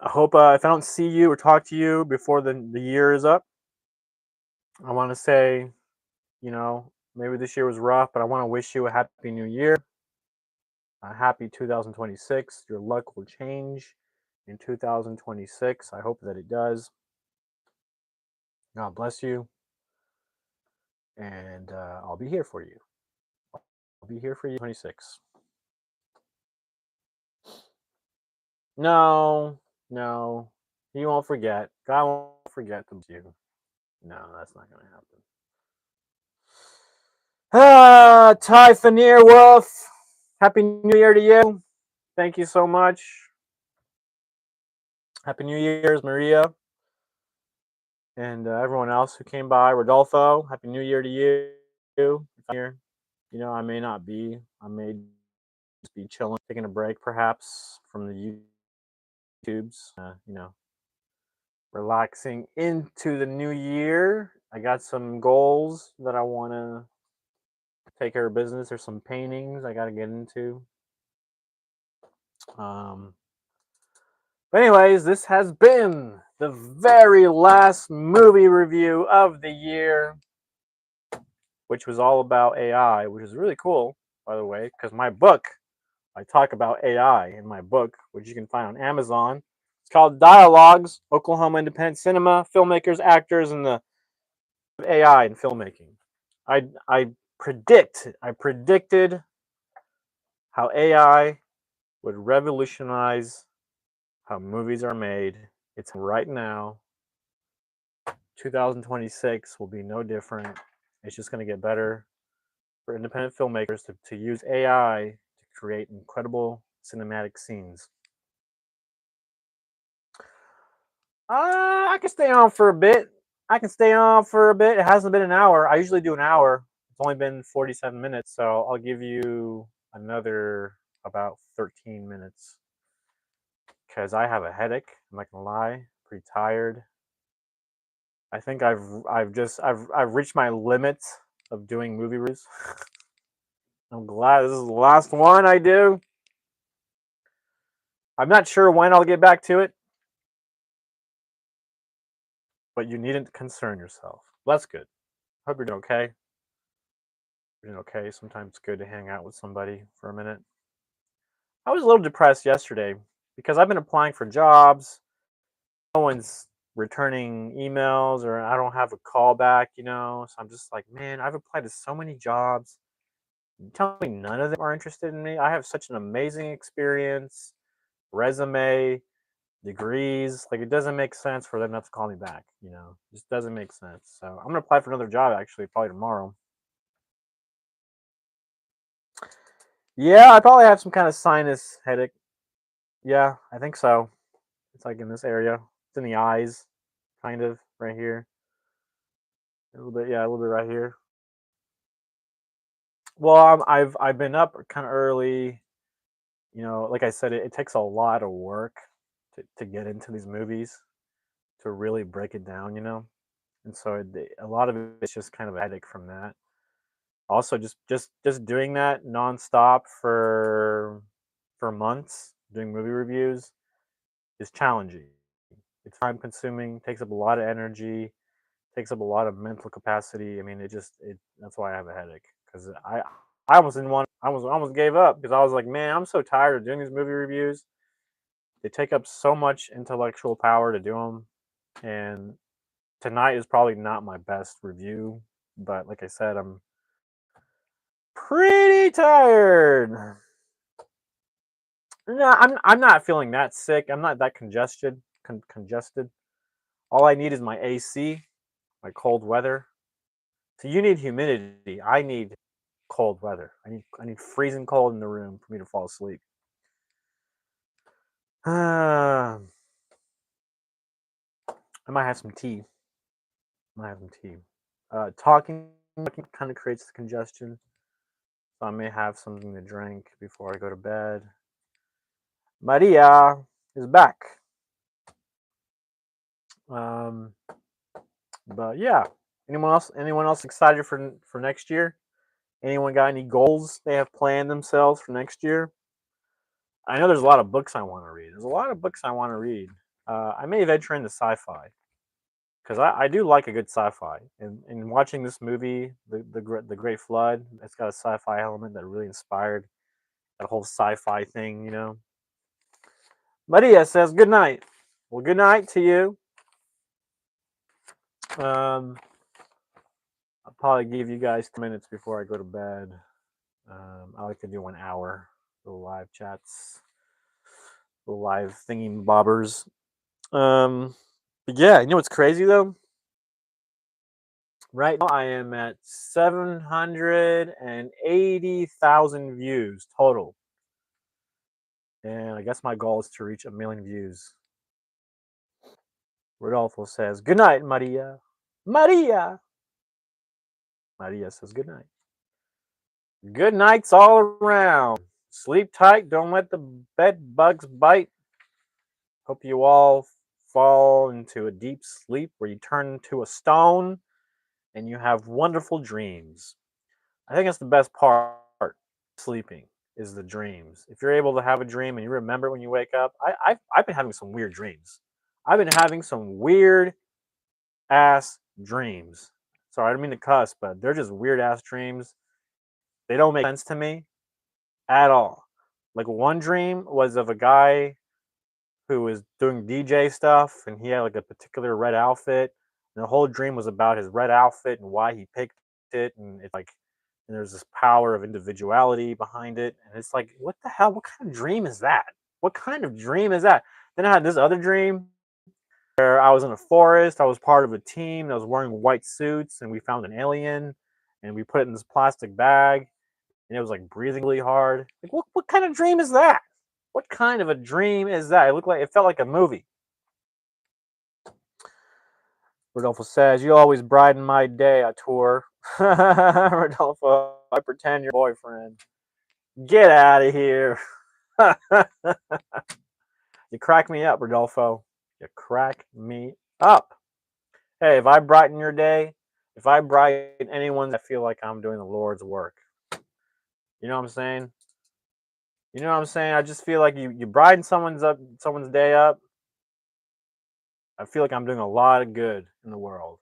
I hope if I don't see you or talk to you before the year is up, I want to say, maybe this year was rough, but I want to wish you a happy new year, a happy 2026. Your luck will change in 2026. I hope that it does. God bless you, and I'll be here for you. I'll be here for you 26. No, no, he won't forget. God won't forget you. No, that's not going to happen. Ty Fanir Wolf, Happy New Year to you. Thank you so much. Happy New Year's, Maria, and everyone else who came by. Rodolfo, Happy New Year to you. Here, I may not be. I may just be chilling, taking a break, perhaps, from the YouTubes. Relaxing into the new year. I got some goals that I want to take care of business. There's some paintings I got to get into. Um, but anyways, this has been the very last movie review of the year, which was all about AI, which is really cool, by the way, because my book, I talk about AI in my book, which you can find on Amazon. It's called Dialogues, Oklahoma Independent Cinema, Filmmakers, Actors, and the AI in Filmmaking. I predicted how AI would revolutionize how movies are made. It's right now. 2026 will be no different. It's just going to get better for independent filmmakers to use AI to create incredible cinematic scenes. I can stay on for a bit. It hasn't been an hour. I usually do an hour. It's only been 47 minutes, so I'll give you another about 13 minutes because I have a headache. I'm not gonna lie, pretty tired. I think I've reached my limit of doing movie reviews. I'm glad this is the last one I do. I'm not sure when I'll get back to it, but you needn't concern yourself. Well, that's good. Hope you're doing okay. You're doing okay. Sometimes it's good to hang out with somebody for a minute. I was a little depressed yesterday because I've been applying for jobs. No one's returning emails or I don't have a call back, So I'm just like, man, I've applied to so many jobs. You tell me none of them are interested in me. I have such an amazing experience, resume, degrees. Like it doesn't make sense for them not to call me back, It just doesn't make sense. So I'm gonna apply for another job actually, probably tomorrow. Yeah, I probably have some kind of sinus headache. Yeah, I think so. It's like in this area. It's in the eyes, kind of right here. A little bit, yeah, a little bit right here. Well, I've been up kind of early. Like I said, it takes a lot of work to get into these movies to really break it down. And so a lot of it's just kind of a headache from that. Also, just doing that nonstop for months, doing movie reviews is challenging. It's time consuming, takes up a lot of energy, takes up a lot of mental capacity. I mean, it that's why I have a headache because I almost didn't want I almost gave up because I was like, man, I'm so tired of doing these movie reviews. They take up so much intellectual power to do them, and tonight is probably not my best review. But like I said, I'm pretty tired. No, I'm not feeling that sick. I'm not that congested. All I need is my AC, my cold weather. So you need humidity. I need cold weather. I need freezing cold in the room for me to fall asleep. I might have some tea. Talking kind of creates the congestion. so I may have something to drink before I go to bed. Maria is back. Um, but yeah, anyone else? Anyone else excited for next year? Anyone got any goals they have planned themselves for next year? I know there's a lot of books I want to read. There's a lot of books I want to read. I may venture into sci-fi because I do like a good sci-fi. And watching this movie, the Great Flood, it's got a sci-fi element that really inspired that whole sci-fi thing. Maria says good night. Well, good night to you. Um, I'll probably give you guys 2 minutes before I go to bed. I like to do 1 hour, little live chats, little live thingy bobbers. But yeah, you know what's crazy though? Right now, I am at 780,000 views total, and I guess my goal is to reach 1 million views. Rodolfo says, "Good night, Maria." Maria. Maria says, "Good night." Good nights all around. Sleep tight. Don't let the bed bugs bite. Hope you all fall into a deep sleep where you turn into a stone and you have wonderful dreams. I think that's the best part. Sleeping is the dreams. If you're able to have a dream and you remember it when you wake up, I've been having some weird dreams. I've been having some weird ass dreams. Sorry, I don't mean to cuss, but they're just weird ass dreams. They don't make sense to me at all. Like one dream was of a guy who was doing DJ stuff and he had like a particular red outfit. And the whole dream was about his red outfit and why he picked it. And it's like, and there's this power of individuality behind it. And it's like, what the hell? What kind of dream is that? What kind of dream is that? Then I had this other dream where I was in a forest. I was part of a team that was wearing white suits and we found an alien and we put it in this plastic bag and it was like breathing really hard. Like, what kind of dream is that? What kind of a dream is that? It felt like a movie. Rodolfo says, "You always brighten my day, Atur." Rodolfo, I pretend you're boyfriend. Get out of here. You crack me up, Rodolfo. You crack me up. Hey, if I brighten your day, if I brighten anyone's, I feel like I'm doing the Lord's work. You know what I'm saying? You know what I'm saying? I just feel like you brighten someone's day up. I feel like I'm doing a lot of good in the world.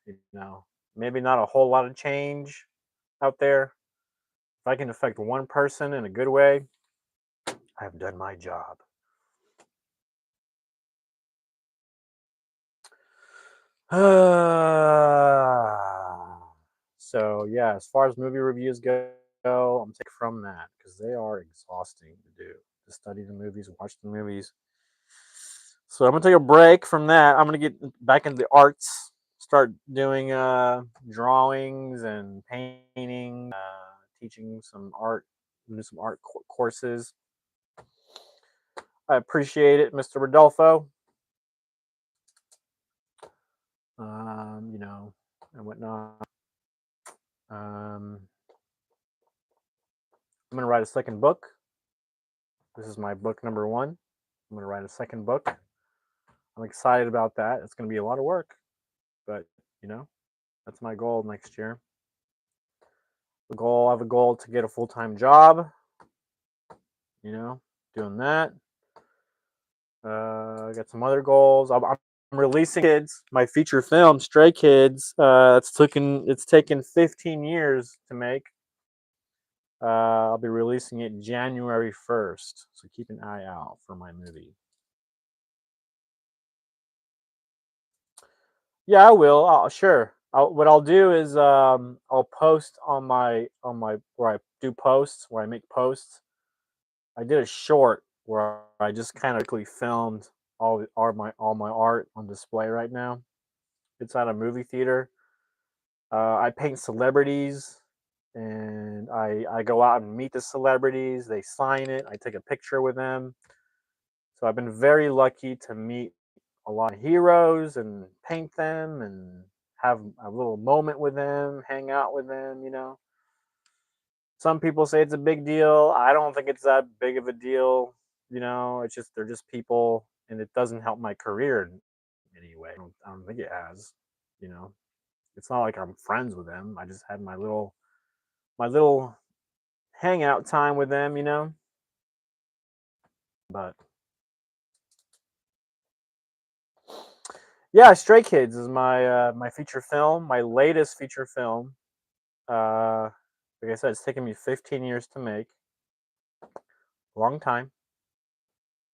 Maybe not a whole lot of change out there. If I can affect one person in a good way, I have done my job. So yeah, as far as movie reviews go, I'm taking from that because they are exhausting to do. To study the movies, watch the movies. So I'm gonna take a break from that. I'm gonna get back into the arts, start doing drawings and painting, teaching some art, do some art courses. I appreciate it, Mr. Rodolfo. You know, and whatnot. Um, I'm gonna write a second book. This is my book number one. I'm gonna write a second book. I'm excited about that. It's gonna be a lot of work, but you know, that's my goal next year. I have a goal to get a full time job. Doing that. I got some other goals. I'm releasing kids. My feature film, Stray Kids. It's taken 15 years to make. I'll be releasing it January 1st, so keep an eye out for my movie. Yeah, I will. Sure. What I'll do is I'll post on my where I do posts, where I make posts. I did a short where I just kind of quickly filmed all my art on display right now. It's at a movie theater. I paint celebrities, and I go out and meet the celebrities. They sign it. I take a picture with them. So I've been very lucky to meet a lot of heroes and paint them and have a little moment with them, hang out with them. Some people say it's a big deal. I don't think it's that big of a deal. It's just they're just people, and it doesn't help my career in any way. I don't think it has. You know, it's not like I'm friends with them. I just had my little hangout time with them. But yeah, Stray Kids is my feature film, my latest feature film. Uh, like I said, it's taken me 15 years to make, long time,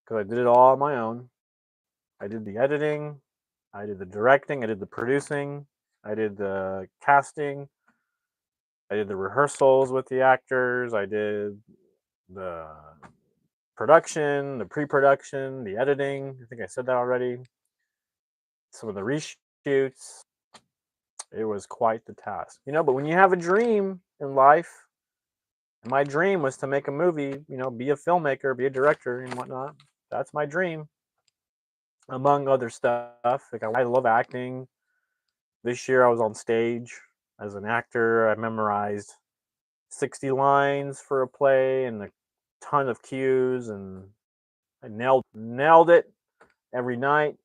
because I did it all on my own. I did the editing, I did the directing, I did the producing, I did the casting, I did the rehearsals with the actors, I did the production, the pre-production, the editing. I think I said that already. Some of the reshoots. It was quite the task, but when you have a dream in life, and my dream was to make a movie, be a filmmaker, be a director, and whatnot. That's my dream, among other stuff. Like I love acting. This year I was on stage as an actor. I memorized 60 lines for a play and a ton of cues, and I nailed it every night.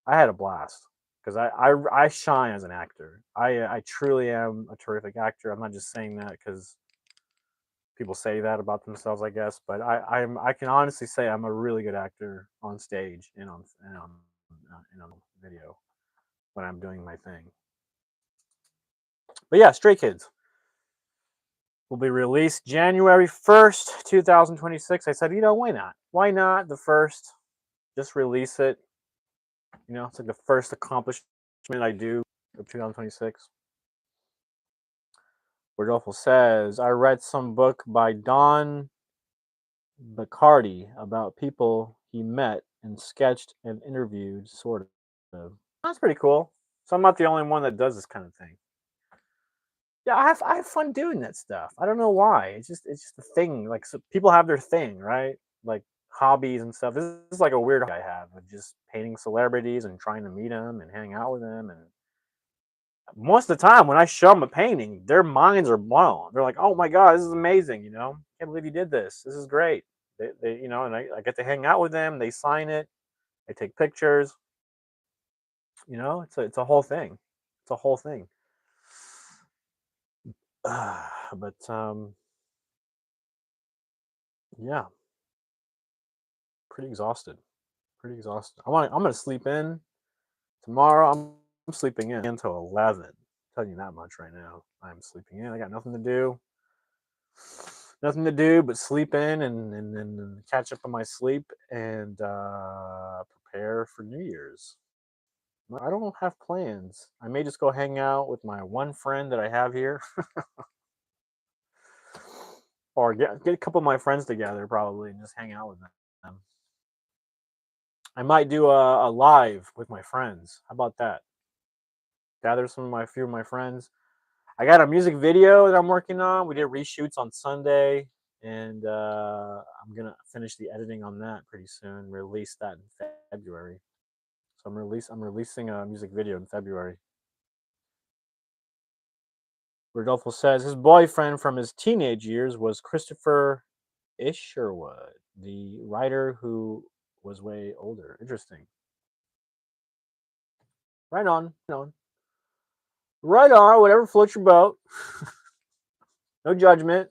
I had a blast because I shine as an actor. I truly am a terrific actor. I'm not just saying that because people say that about themselves, I guess. But I can honestly say I'm a really good actor on stage and on video when I'm doing my thing. But yeah, Stray Kids will be released January 1st, 2026. I said, why not? Why not the first? Just release it. It's like the first accomplishment I do of 2026. Rodolfo says, I read some book by Don Bacardi about people he met and sketched and interviewed, sort of. That's pretty cool. So I'm not the only one that does this kind of thing. Yeah, I have fun doing that stuff. I don't know why. It's just a thing. Like so people have their thing, right? Like hobbies and stuff. This is like a weird hobby I have of just painting celebrities and trying to meet them and hang out with them. And most of the time, when I show them a painting, their minds are blown. They're like, "Oh my god, this is amazing! Can't believe you did this. This is great." And I get to hang out with them. They sign it. They take pictures. It's a whole thing. It's a whole thing. But yeah, pretty exhausted. Pretty exhausted. I'm gonna sleep in tomorrow. I'm sleeping in until 11. I'm telling you that much right now. I'm sleeping in. I got nothing to do. Nothing to do but sleep in and catch up on my sleep and prepare for New Year's. I don't have plans. I may just go hang out with my one friend that I have here, or get a couple of my friends together probably and just hang out with them. I might do a live with my friends. How about that? Gather few of my friends. I got a music video that I'm working on. We did reshoots on Sunday, and I'm gonna finish the editing on that pretty soon. Release that in February. So I'm releasing a music video in February. Rodolfo says his boyfriend from his teenage years was Christopher Isherwood, the writer who was way older. Interesting. Right on. Right on. Right on. Whatever floats your boat. No judgment.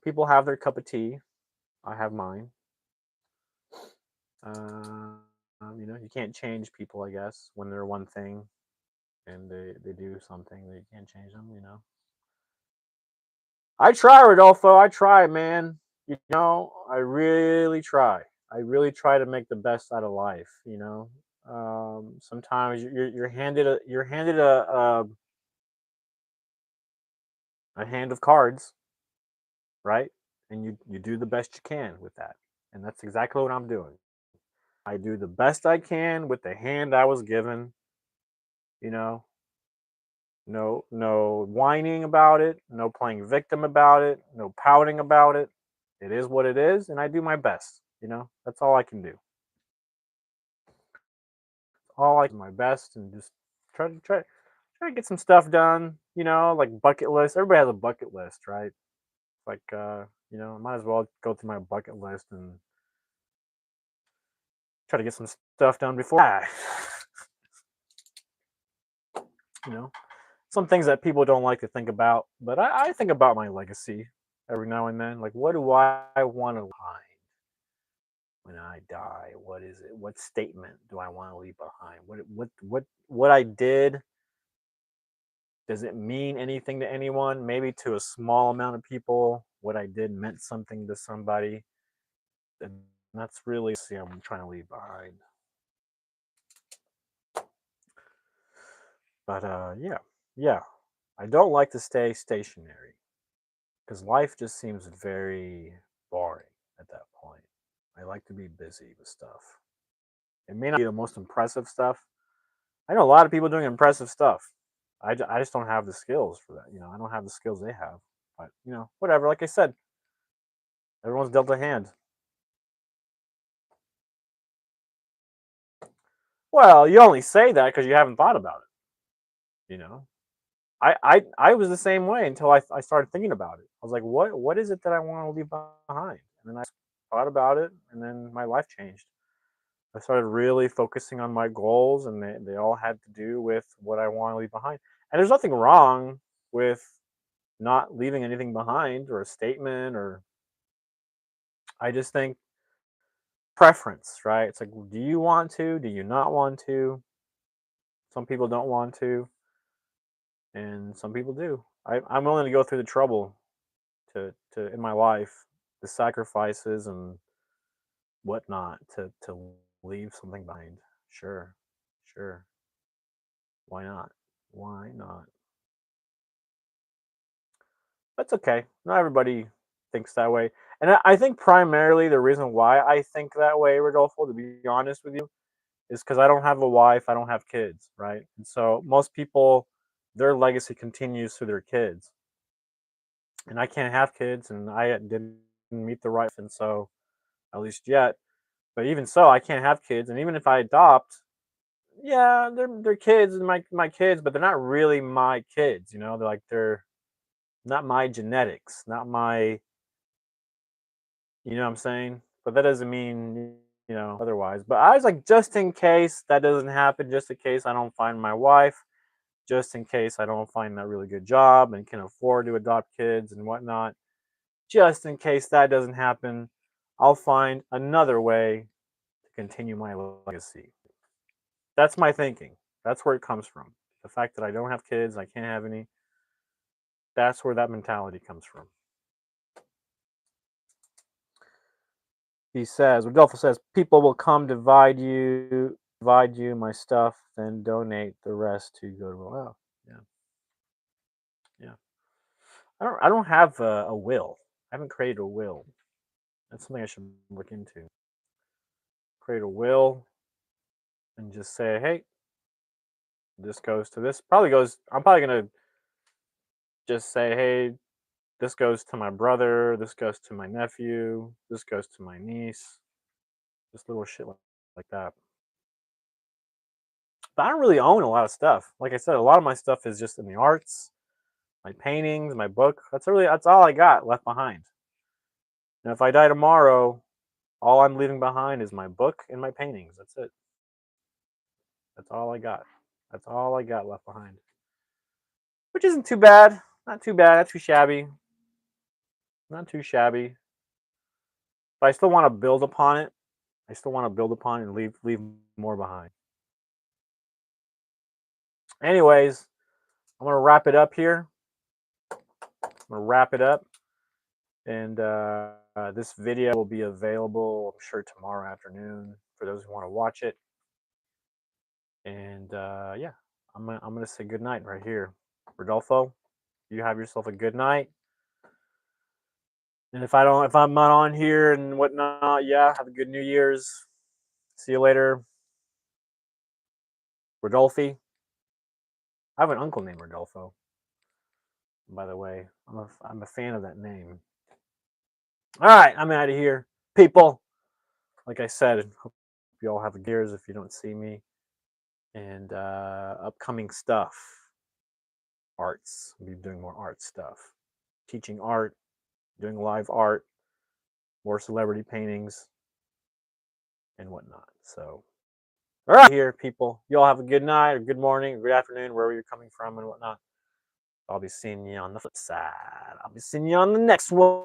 People have their cup of tea. I have mine. You can't change people, I guess, when they're one thing and they do something that you can't change them. I try, Rodolfo. I try, man. I really try. I really try to make the best out of life. Sometimes you're handed a hand of cards, right? And you do the best you can with that, and that's exactly what I'm doing. I do the best I can with the hand I was given. You know, no whining about it, no playing victim about it, no pouting about it. It is what it is, and I do my best. That's all I can do. All I can do my best and just try. try to get some stuff done. Like bucket list. Everybody has a bucket list, right? Like, I might as well go through my bucket list and try to get some stuff done before I die. you know, some things that people don't like to think about, but I think about my legacy every now and then. Like, what do I want to behind when I die? What is it? What statement do I want to leave behind? What I did, does it mean anything to anyone? Maybe to a small amount of people, what I did meant something to somebody. And that's really see I'm trying to leave behind. But yeah, yeah. I don't like to stay stationary because life just seems very boring at that point. I like to be busy with stuff. It may not be the most impressive stuff. I know a lot of people doing impressive stuff. I just don't have the skills for that. I don't have the skills they have. But, whatever. Like I said, everyone's dealt a hand. Well, you only say that because you haven't thought about it. I was the same way until I started thinking about it. I was like, what is it that I want to leave behind? And then I thought about it, and then my life changed. I started really focusing on my goals, and they all had to do with what I want to leave behind. And there's nothing wrong with not leaving anything behind or a statement, or I just think preference, right? It's like, do you want to? Do you not want to? Some people don't want to, and some people do. I'm willing to go through the trouble to in my life, the sacrifices and whatnot to leave something behind. Sure, sure. Why not? Why not? That's okay. Not everybody thinks that way. And I think primarily the reason why I think that way, Rodolfo, to be honest with you, is because I don't have a wife, I don't have kids, right? And so most people, their legacy continues through their kids. And I can't have kids, and I didn't meet the right, and so at least yet. But even so, I can't have kids, and even if I adopt, yeah, they're kids and my kids, but they're not really my kids. They're not my genetics, not my. You know what I'm saying? But that doesn't mean otherwise. But I was like, just in case that doesn't happen, just in case I don't find my wife, just in case I don't find that really good job and can afford to adopt kids and whatnot, just in case that doesn't happen, I'll find another way to continue my legacy. That's my thinking. That's where it comes from. The fact that I don't have kids, I can't have any, that's where that mentality comes from. He says, Rodolfo says, people will come divide you my stuff, then donate the rest to go to well. Yeah, yeah. I don't have a will. I haven't created a will. That's something I should look into. Create a will and just say, hey, this goes to this. Probably goes. I'm probably gonna just say, hey, this goes to my brother. This goes to my nephew. This goes to my niece. Just little shit like that. But I don't really own a lot of stuff. Like I said, a lot of my stuff is just in the arts, my paintings, my book. That's all I got left behind. And if I die tomorrow, all I'm leaving behind is my book and my paintings. That's it. That's all I got. That's all I got left behind. Which isn't too bad. Not too bad. Not too shabby. Not too shabby. But I still want to build upon it. I still want to build upon it and leave more behind. Anyways, I'm gonna wrap it up here. I'm gonna wrap it up, and this video will be available, I'm sure, tomorrow afternoon for those who want to watch it. And yeah, I'm gonna say good night right here, Rodolfo. You have yourself a good night. And if I'm not on here and whatnot, yeah, have a good New Year's. See you later, Rodolfi. I have an uncle named Rodolfo, by the way. I'm a fan of that name. All right, I'm out of here, people. Like I said, hope you all have a good years if you don't see me, and upcoming stuff. arts. I'll be doing more art stuff, teaching art, doing live art, more celebrity paintings, and whatnot. So, all right, here, people. You all have a good night, or good morning, or good afternoon, wherever you're coming from, and whatnot. I'll be seeing you on the flip side. I'll be seeing you on the next one.